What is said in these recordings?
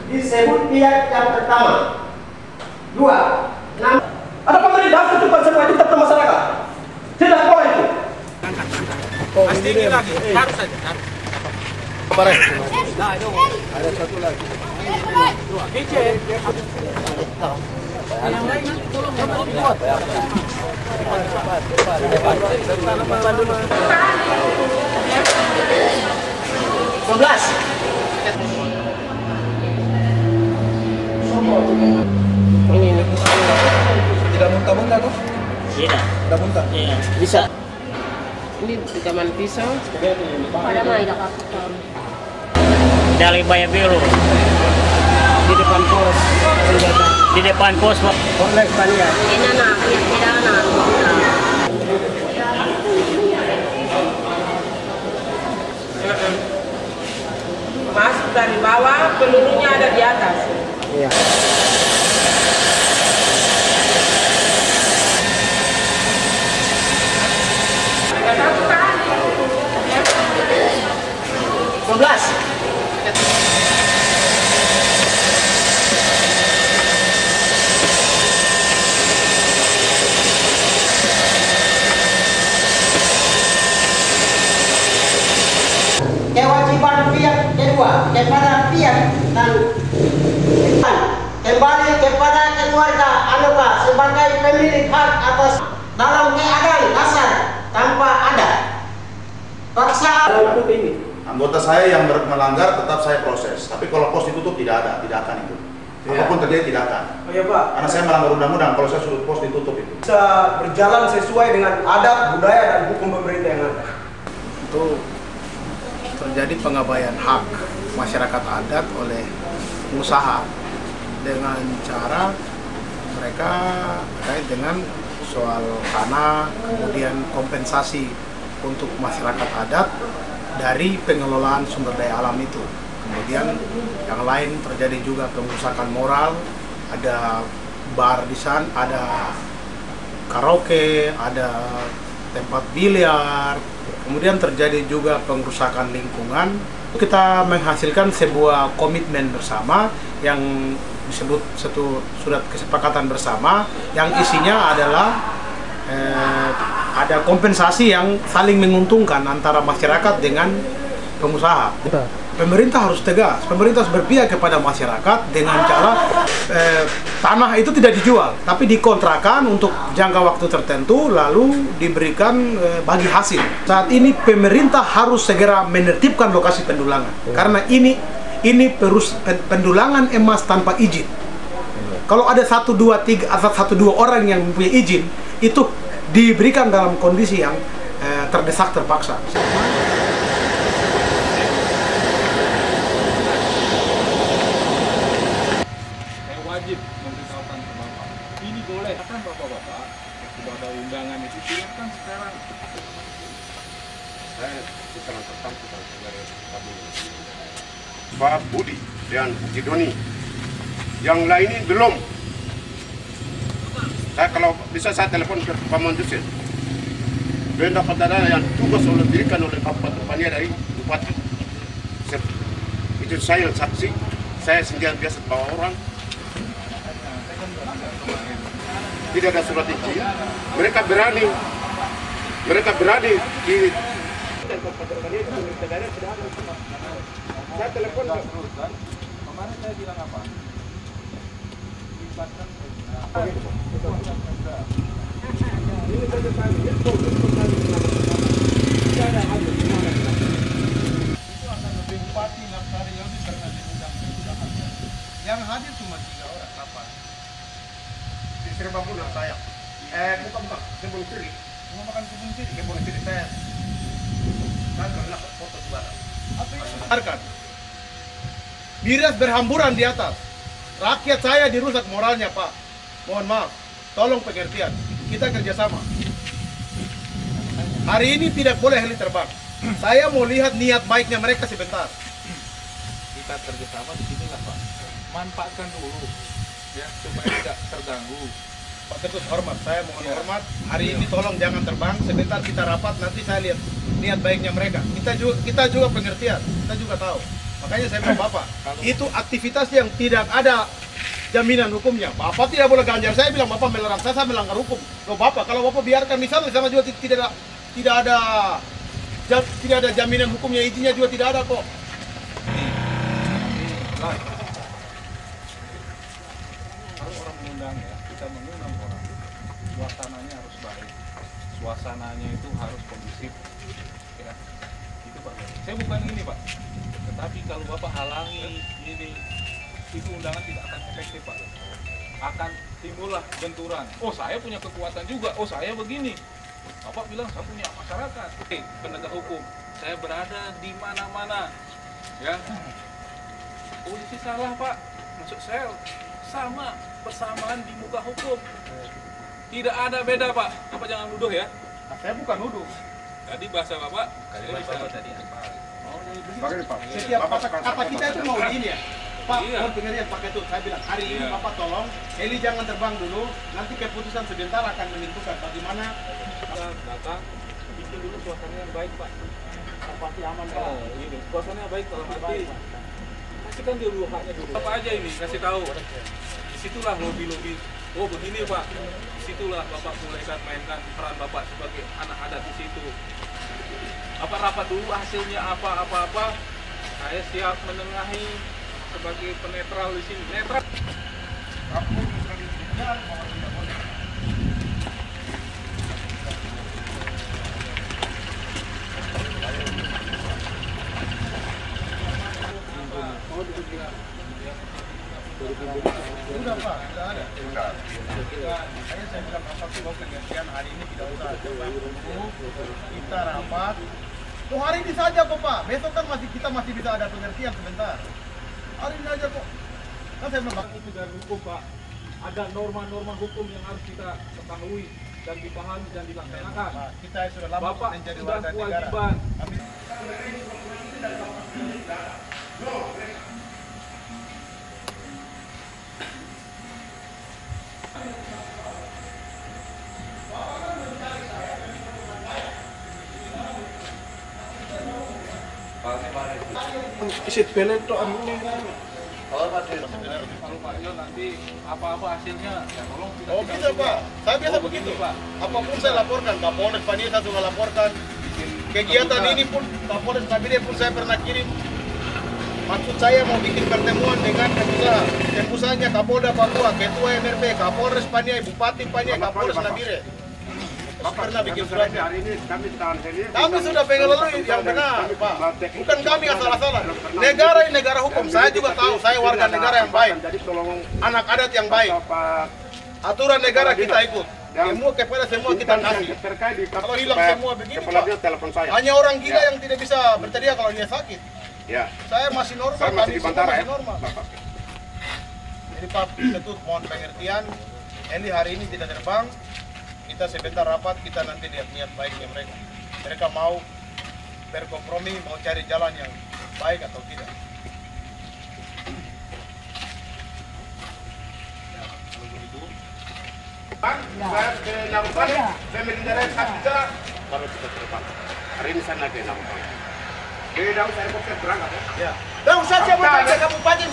Disebut pihak yang pertama. 2. 6. Ada pemerintah tentukan semua itu tetap masyarakat. Tidak boleh itu. Pasti ini lagi, harus saja. Harus. Nah, itu ada satu lagi. 2. Kece. Yang lain nanti tolong buat. Depan dulu. 11. Ini. Tidak muntah-muntah tuh? Tidak. Tidak muntah? Iya. Bisa. Ini rekaman pisau. Pada mah tidak apa-apa. Dari Baya Biru. Di depan pos senjata. Di depan pos. Kompleks Paniai. Ini anak, tidak anak. Masuk dari bawah, pelurunya ada di atas. Iya. Satu kali. 12. pemilik hak atas dalam keadaan kasar tanpa ada paksaan. Anggota saya yang melanggar tetap saya proses, tapi kalau pos ditutup tidak akan itu. Apapun terjadi tidak akan. Oh iya Pak. Karena saya melanggar undang-undang, kalau saya suruh pos ditutup itu. Bisa berjalan sesuai dengan adat, budaya, dan hukum pemerintah yang ada. Itu terjadi pengabaian hak masyarakat adat oleh pengusaha dengan cara mereka terkait dengan soal tanah, kemudian kompensasi untuk masyarakat adat dari pengelolaan sumber daya alam itu. Kemudian yang lain terjadi juga pengerusakan moral, ada bar di sana, ada karaoke, ada tempat biliar, kemudian terjadi juga pengerusakan lingkungan. Kita menghasilkan sebuah komitmen bersama yang disebut satu surat kesepakatan bersama yang isinya adalah ada kompensasi yang saling menguntungkan antara masyarakat dengan pengusaha. Pemerintah harus tegas, pemerintah harus berpihak kepada masyarakat dengan cara tanah itu tidak dijual, tapi dikontrakan untuk jangka waktu tertentu lalu diberikan bagi hasil. Saat ini pemerintah harus segera menertibkan lokasi pendulangan, karena ini pendulangan emas tanpa izin. Kalau ada 1, 2, 3 atau 1, 2 orang yang mempunyai izin, itu diberikan dalam kondisi yang terdesak terpaksa. Saya wajib memberitahukan ke Bapak. Ini boleh kan Bapak-bapak, sudah ada undangan itu silakan sekarang. Saya sekarang tertampil dari Pak Budi dan Jidoni. Yang lain ini belum. Saya kalau bisa saya telepon ke Pak Mandusin. Benda dana yang tugas oleh diberikan oleh Kabupaten Pania dari Bupati. Itu saya saksi. Saya sendiri biasa bawa orang. Tidak ada surat izin. Mereka berani di saya telepon Kemarin saya bilang apa? Libatkan itu akan lebih bupati Naftari yang karena diundang. Yang hadir cuma 3 orang. Apa? di Serbamuna saya. Bukan kebun siri. Mau makan kebun siri. Kebun siri saya pernah foto sebarang. Apa itu? Biarkan. Miras berhamburan di atas. Rakyat saya dirusak moralnya, Pak. Mohon maaf. Tolong pengertian. Kita kerjasama. Hari ini tidak boleh heli terbang. Saya mau lihat niat baiknya mereka sebentar. Kita kerjasama di sini lah Pak. Manfaatkan dulu, ya supaya tidak terganggu. Pak Ketut, hormat. Saya mohon hormat. Hari ini tolong jangan terbang. Sebentar kita rapat. Nanti saya lihat niat baiknya mereka. Kita juga pengertian. Kita juga tahu. Makanya saya bilang Bapak, itu aktivitas yang tidak ada jaminan hukumnya. Bapak tidak boleh ganjar. Saya bilang Bapak melarang saya melanggar hukum. Loh Bapak, kalau Bapak biarkan misalnya sama juga tidak ada jaminan hukumnya, izinnya juga tidak ada kok. Kalau orang mengundang ya, kita mengundang orang. Suasananya harus baik. Suasananya itu harus kondusif. Ya, itu Pak. Saya bukan ini Pak. Tetapi kalau Bapak halangi ini, itu undangan tidak akan efektif Pak. Akan timbullah benturan. Oh saya punya kekuatan juga. Oh saya begini. Bapak bilang saya punya masyarakat. Oke, penegak hukum. Saya berada di mana-mana. Ya. Polisi salah Pak. Masuk sel. Sama persamaan di muka hukum. Tidak ada beda Pak. Bapak jangan nuduh ya. Saya bukan nuduh. Tadi bahasa Bapak. Bapak tadi. Setiap kata kita itu mau di ini ya. Pak, Iya. mohon pengertian Pak Ketut. Saya bilang hari ini Iya. Bapak tolong heli jangan terbang dulu. Nanti keputusan sebentar akan menentukan bagaimana. Kita datang, bikin dulu suasana yang baik Pak. Pasti aman Pak. Oh, ini suasana yang baik dalam arti. Kasihkan dulu haknya dulu. Apa aja ini kasih tahu. Disitulah lobby-lobby. Oh begini Pak. Disitulah Bapak mulaikan mainkan peran Bapak sebagai anak adat di situ. Apa rapat dulu hasilnya apa-apa. Saya siap menengahi sebagai penetral di sini. Netral. Aku tidak boleh. sampaikan hari ini tidak usah terbang dulu, kita rapat. Oh hari ini saja kok Pak, besok kan kita masih bisa ada pengertian sebentar. Hari ini aja kok. Kan saya bilang itu dari hukum Pak. Ada norma-norma hukum yang harus kita ketahui dan dipahami dan dilaksanakan. Kita sudah lama Bapak menjadi warga negara. Isit pelet to ini. Kalau Pak Jo nanti apa-apa hasilnya, ya tolong kita. Oh bisa Pak, saya biasa begitu Pak. Apapun saya laporkan, Kapolres Paniai saya juga laporkan. Kegiatan ini pun Kapolres Kabinet pun saya pernah kirim. Maksud saya mau bikin pertemuan dengan pengusaha. Tempusanya Kapolda Papua, Ketua MRP, Kapolres Paniai, Bupati Paniai, Kapolres Nabire. Pernah bikin surat. Hari ini kami tahan heli. Kami sudah pengen lalui yang benar, Pak. Bukan kami yang salah-salah. Negara ini negara hukum. Saya juga tahu, saya warga negara yang baik. Jadi tolong Anak adat yang baik. Aturan negara kita ikut. Semua kepada semua kita kasih. Kalau hilang semua begini, Pak. Telepon saya. Hanya orang gila yang tidak bisa berteriak kalau dia sakit. Ya. Saya masih normal, Saya masih di kami semua Bantara, masih normal. Jadi Pak, Ketut mohon pengertian. Eli hari ini tidak terbang. Kita sebentar rapat, kita nanti lihat niat baiknya mereka. Mereka mau berkompromi, mau cari jalan yang baik atau tidak. Saya ke Nampang, saya mengendarai Sabda. Kalau kita terbang. Hari ini saya naik ke Nampang. Beda saya mau berangkat ya. Ya. Dong saja bukan kabupaten.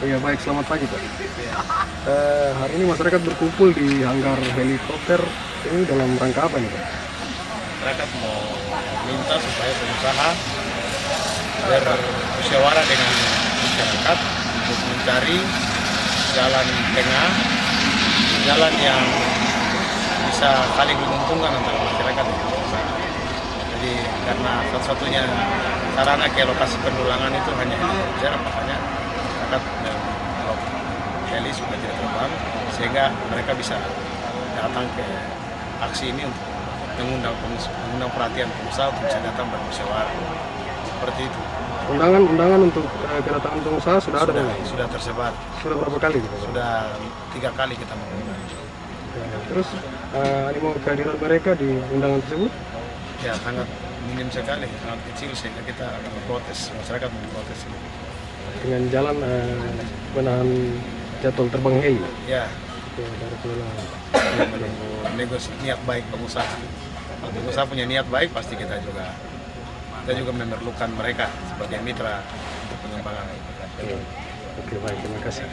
Ya baik, selamat pagi Pak. Hari ini masyarakat berkumpul di hanggar helikopter ini dalam rangka apa nih Pak? Masyarakat mau minta supaya pengusaha bermusyawarah dengan masyarakat untuk mencari jalan tengah, jalan yang bisa saling menguntungkan antara masyarakat dan pengusaha. Jadi karena satu-satunya sarana ke lokasi pendulangan itu hanya helikopter, makanya masyarakat blok heli sudah tidak terbang, sehingga mereka bisa datang ke aksi ini untuk mengundang perhatian pengusaha untuk bisa datang bermusyawarah seperti itu. Undangan untuk kedatangan pengusaha sudah ada belum? Sudah tersebar. Sudah berapa kali? Sudah 3 kali kita mengundang. Terus animo kehadiran mereka di undangan tersebut? Ya sangat minim sekali, sangat kecil, sehingga kita memprotes, masyarakat memprotes. Dengan jalan menahan jadwal terbang heli? Ya. Dari pengulangan. Menunggu negosiasi niat baik pengusaha. Kalau pengusaha punya niat baik, pasti kita juga memerlukan mereka sebagai mitra untuk pengembangan. Oke, baik, terima kasih.